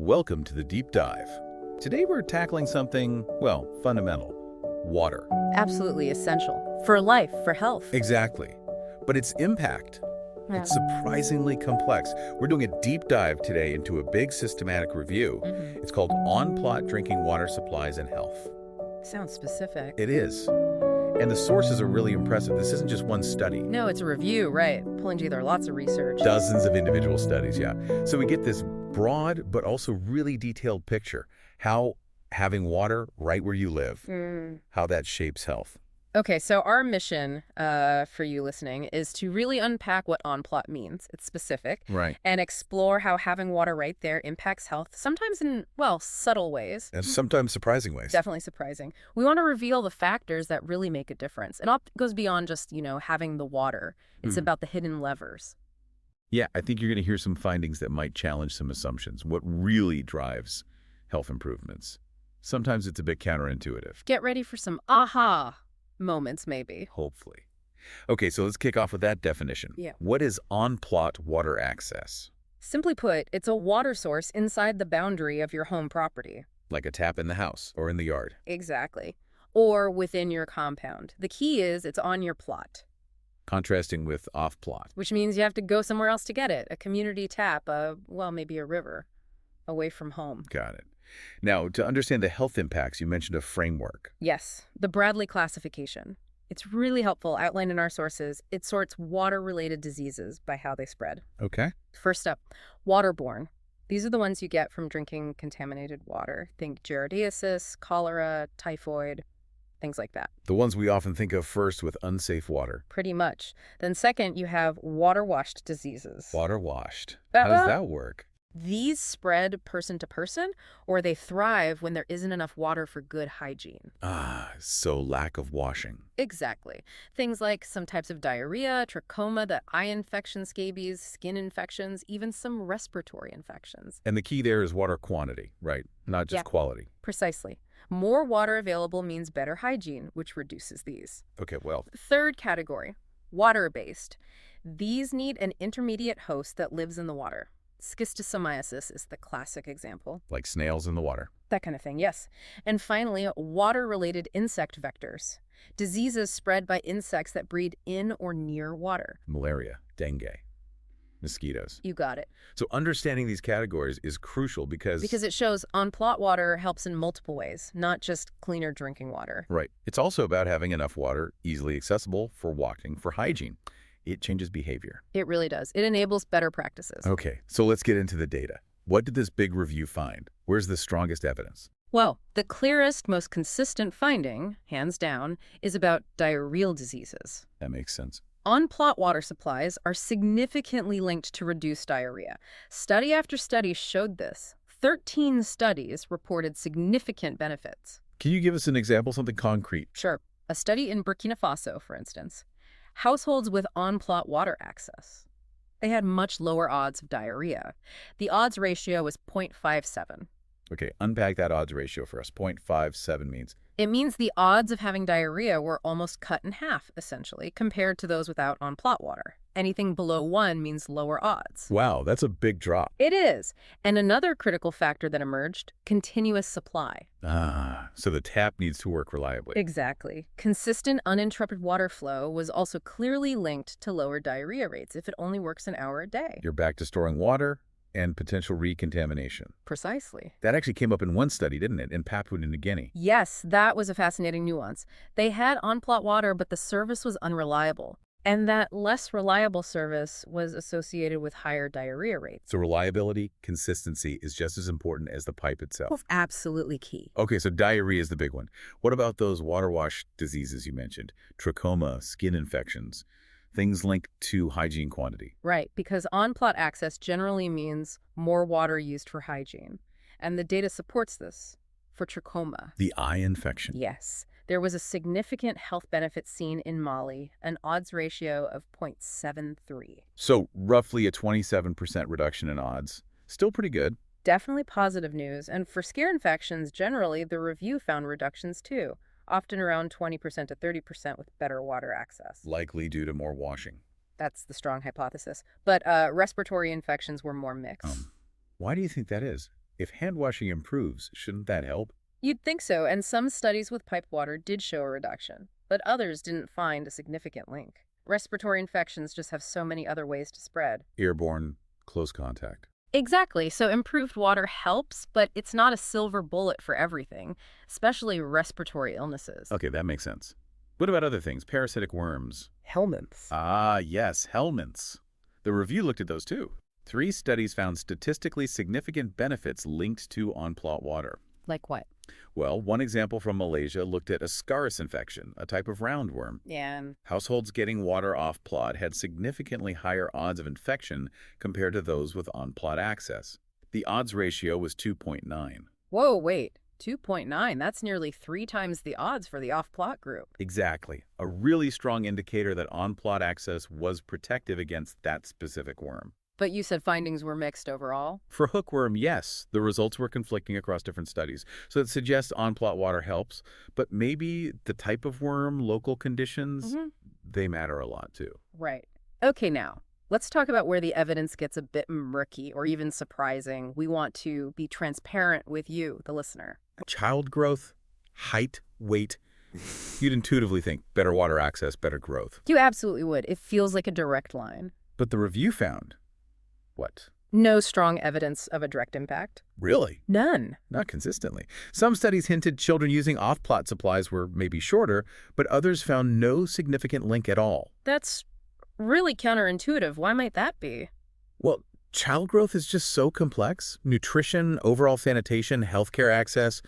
Welcome to the Deep Dive. Today we're tackling something, well, fundamental. Water. Absolutely essential. For life, for health. Exactly. But its impact, Yeah. it's surprisingly complex. We're doing a deep dive today into a big systematic review. It's called On-Plot Drinking Water Supplies and Health. Sounds specific. It is. And the sources are really impressive. This isn't just one study. No, it's a review, right. Pulling together lots of research. Dozens of individual studies, yeah. So we get this broad but also really detailed picture. How having water right where you live, how that shapes health. Okay, so our mission for you listening is to really unpack what on-plot means. It's specific. Right. And explore how having water right there impacts health, sometimes in, well, subtle ways. And sometimes surprising ways. Definitely surprising. We want to reveal the factors that really make a difference. It goes beyond just, having the water. It's about the hidden levers. Yeah, I think you're going to hear some findings that might challenge some assumptions. What really drives health improvements? Sometimes it's a bit counterintuitive. Get ready for some aha moments, maybe. Hopefully. Okay, so let's kick off with that definition. Yeah. What is on-plot water access? Simply put, it's a water source inside the boundary of your home property. Like a tap in the house or in the yard. Exactly. Or within your compound. The key is it's on your plot. Contrasting with off-plot. Which means you have to go somewhere else to get it. A community tap, maybe a river, away from home. Got it. Now, to understand the health impacts, you mentioned a framework. Yes, the Bradley classification. It's really helpful, outlined in our sources. It sorts water-related diseases by how they spread. Okay. First up, waterborne. These are the ones you get from drinking contaminated water. Think giardiasis, cholera, typhoid, things like that. The ones we often think of first with unsafe water. Pretty much. Then second, you have water-washed diseases. Water washed. How does that work? These spread person to person, or they thrive when there isn't enough water for good hygiene. So lack of washing. Exactly. Things like some types of diarrhea, trachoma, the eye infection, scabies, skin infections, even some respiratory infections. And the key there is water quantity, right? Not just quality. Precisely. More water available means better hygiene, which reduces these. Okay, well. Third category, water-based. These need an intermediate host that lives in the water. Schistosomiasis is the classic example. Like snails in the water. That kind of thing, yes. And finally, water-related insect vectors. Diseases spread by insects that breed in or near water. Malaria, dengue, mosquitoes. You got it. So understanding these categories is crucial because it shows on-plot water helps in multiple ways, not just cleaner drinking water. Right. It's also about having enough water easily accessible for walking, for hygiene. It changes behavior. It really does. It enables better practices. Okay, so let's get into the data. What did this big review find? Where's the strongest evidence? Well, the clearest, most consistent finding, hands down, is about diarrheal diseases. That makes sense. On-plot water supplies are significantly linked to reduced diarrhea. Study after study showed this. 13 studies reported significant benefits. Can you give us an example, something concrete? Sure. A study in Burkina Faso, for instance. Households with on-plot water access. They had much lower odds of diarrhea. The odds ratio was 0.57. Okay, unpack that odds ratio for us. 0.57 means? It means the odds of having diarrhea were almost cut in half, essentially, compared to those without on-plot water. Anything below 1 means lower odds. Wow, that's a big drop. It is. And another critical factor that emerged, continuous supply. So the tap needs to work reliably. Exactly. Consistent, uninterrupted water flow was also clearly linked to lower diarrhea rates if it only works an hour a day. You're back to storing water and potential recontamination. Precisely. That actually came up in one study, didn't it, in Papua New Guinea? Yes, that was a fascinating nuance. They had on-plot water, but the service was unreliable. And that less reliable service was associated with higher diarrhea rates. So reliability, consistency is just as important as the pipe itself. Well, absolutely key. Okay, so diarrhea is the big one. What about those water-wash diseases you mentioned? Trachoma, skin infections, things linked to hygiene quantity. Right, because on-plot access generally means more water used for hygiene. And the data supports this for trachoma. The eye infection. Yes. There was a significant health benefit seen in Mali, an odds ratio of 0.73. So roughly a 27% reduction in odds. Still pretty good. Definitely positive news. And for scare infections, generally, the review found reductions too, often around 20% to 30% with better water access. Likely due to more washing. That's the strong hypothesis. But respiratory infections were more mixed. Why do you think that is? If hand washing improves, shouldn't that help? You'd think so, and some studies with piped water did show a reduction, but others didn't find a significant link. Respiratory infections just have so many other ways to spread. Airborne, close contact. Exactly, so improved water helps, but it's not a silver bullet for everything, especially respiratory illnesses. Okay, that makes sense. What about other things? Parasitic worms. Helminths. Ah, yes, helminths. The review looked at those too. 3 studies found statistically significant benefits linked to on-plot water. Like what? Well, one example from Malaysia looked at Ascaris infection, a type of roundworm. Yeah. Households getting water off-plot had significantly higher odds of infection compared to those with on-plot access. The odds ratio was 2.9. Whoa, wait. 2.9, that's nearly 3 times the odds for the off-plot group. Exactly. A really strong indicator that on-plot access was protective against that specific worm. But you said findings were mixed overall? For hookworm, yes, the results were conflicting across different studies. So it suggests on-plot water helps, but maybe the type of worm, local conditions, they matter a lot too. Right. Okay, now, let's talk about where the evidence gets a bit murky or even surprising. We want to be transparent with you, the listener. Child growth, height, weight. You'd intuitively think better water access, better growth. You absolutely would. It feels like a direct line. But the review found what? No strong evidence of a direct impact. Really? None. Not consistently. Some studies hinted children using off-plot supplies were maybe shorter, but others found no significant link at all. That's really counterintuitive. Why might that be? Well, child growth is just so complex. Nutrition, overall sanitation, healthcare access.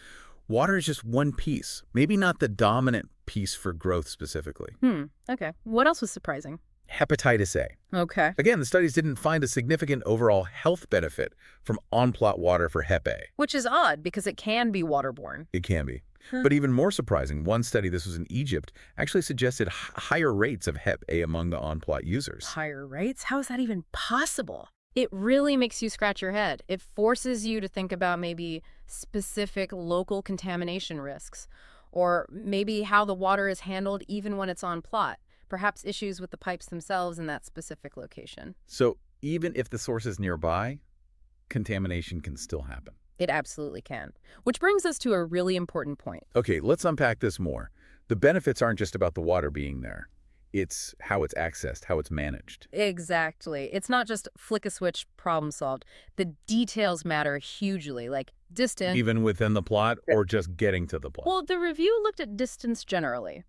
Water is just one piece, maybe not the dominant piece for growth specifically. Okay. What else was surprising? Hepatitis A. Okay. Again, the studies didn't find a significant overall health benefit from on-plot water for Hep A. Which is odd because it can be waterborne. It can be. But even more surprising, one study, this was in Egypt, actually suggested higher rates of Hep A among the on-plot users. Higher rates? How is that even possible? It really makes you scratch your head. It forces you to think about maybe specific local contamination risks, or maybe how the water is handled even when it's on plot. Perhaps issues with the pipes themselves in that specific location. So even if the source is nearby, contamination can still happen. It absolutely can. Which brings us to a really important point. Okay, let's unpack this more. The benefits aren't just about the water being there. It's how it's accessed, how it's managed. Exactly. It's not just flick a switch, problem solved. The details matter hugely, like distance. Even within the plot or just getting to the plot? Well, the review looked at distance generally.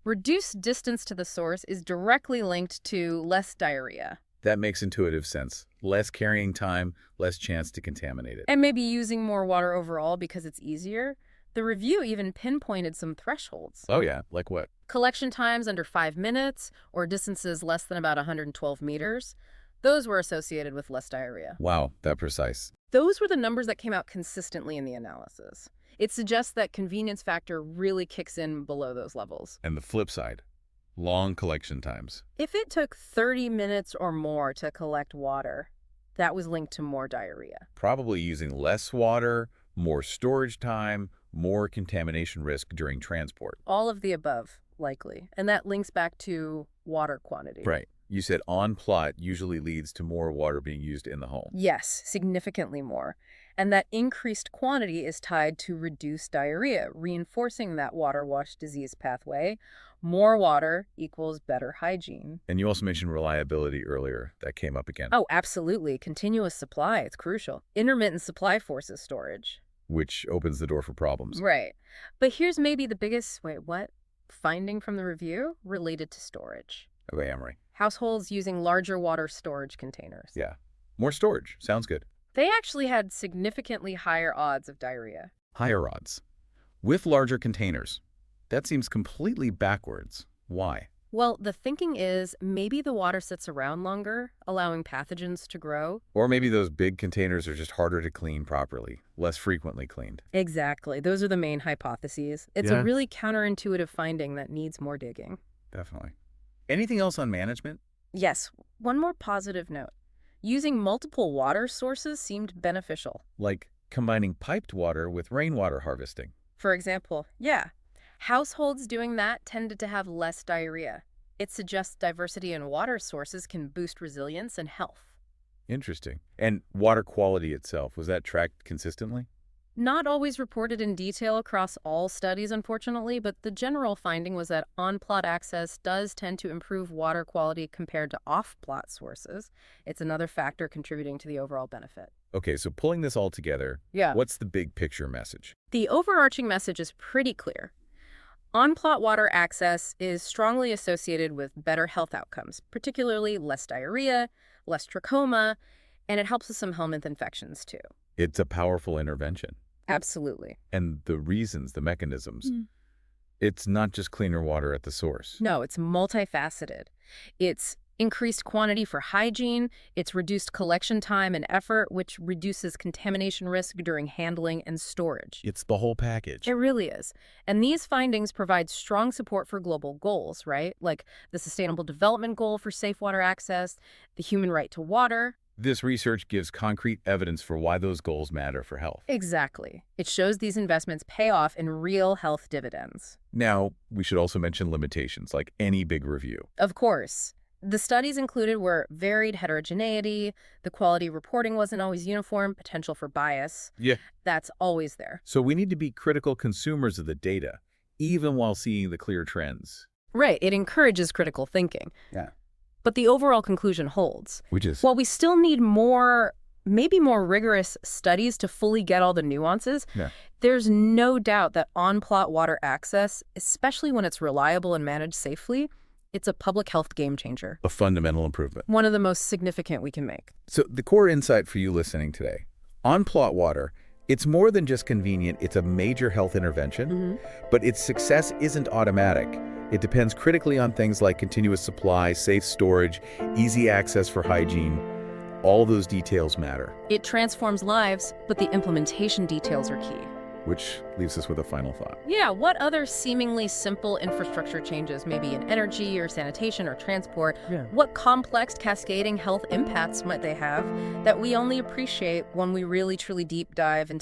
Reduced distance to the source is directly linked to less diarrhea. That makes intuitive sense. Less carrying time, less chance to contaminate it. And maybe using more water overall because it's easier. The review even pinpointed some thresholds. Oh yeah, like what? Collection times under 5 minutes or distances less than about 112 meters. Those were associated with less diarrhea. Wow, that precise. Those were the numbers that came out consistently in the analysis. It suggests that convenience factor really kicks in below those levels. And the flip side, long collection times. If it took 30 minutes or more to collect water, that was linked to more diarrhea. Probably using less water, more storage time, more contamination risk during transport. All of the above, likely. And that links back to water quantity. Right. You said on-plot usually leads to more water being used in the home. Yes, significantly more. And that increased quantity is tied to reduced diarrhea, reinforcing that water-wash disease pathway. More water equals better hygiene. And you also mentioned reliability earlier. That came up again. Oh, absolutely. Continuous supply, it's crucial. Intermittent supply forces storage. Which opens the door for problems. Right. But here's maybe the biggest, finding from the review related to storage. Okay, Emery. Households using larger water storage containers. Yeah. More storage. Sounds good. They actually had significantly higher odds of diarrhea. Higher odds. With larger containers. That seems completely backwards. Why? Well, the thinking is maybe the water sits around longer, allowing pathogens to grow. Or maybe those big containers are just harder to clean properly, less frequently cleaned. Exactly. Those are the main hypotheses. It's a really counterintuitive finding that needs more digging. Definitely. Anything else on management? Yes. One more positive note. Using multiple water sources seemed beneficial. Like combining piped water with rainwater harvesting. For example, households doing that tended to have less diarrhea. It suggests diversity in water sources can boost resilience and health. Interesting. And water quality itself, was that tracked consistently? Not always reported in detail across all studies, unfortunately, but the general finding was that on-plot access does tend to improve water quality compared to off-plot sources. It's another factor contributing to the overall benefit. Okay, so pulling this all together, Yeah. what's the big picture message? The overarching message is pretty clear. On-plot water access is strongly associated with better health outcomes, particularly less diarrhea, less trachoma, and it helps with some helminth infections too. It's a powerful intervention. Absolutely. And the reasons, the mechanisms, it's not just cleaner water at the source. No, it's multifaceted. It's increased quantity for hygiene, it's reduced collection time and effort, which reduces contamination risk during handling and storage. It's the whole package. It really is. And these findings provide strong support for global goals, right? Like the Sustainable Development Goal for safe water access, the human right to water. This research gives concrete evidence for why those goals matter for health. Exactly. It shows these investments pay off in real health dividends. Now, we should also mention limitations, like any big review. Of course. The studies included were varied heterogeneity, the quality reporting wasn't always uniform, potential for bias. Yeah. That's always there. So we need to be critical consumers of the data, even while seeing the clear trends. Right. It encourages critical thinking. Yeah. But the overall conclusion holds. Which is? While we still need maybe more rigorous studies to fully get all the nuances, there's no doubt that on-plot water access, especially when it's reliable and managed safely, it's a public health game changer. A fundamental improvement. One of the most significant we can make. So the core insight for you listening today, on-plot water, it's more than just convenient, it's a major health intervention, but its success isn't automatic. It depends critically on things like continuous supply, safe storage, easy access for hygiene. All those details matter. It transforms lives, but the implementation details are key. Which leaves us with a final thought. Yeah, what other seemingly simple infrastructure changes, maybe in energy or sanitation or transport, what complex cascading health impacts might they have that we only appreciate when we really truly deep dive into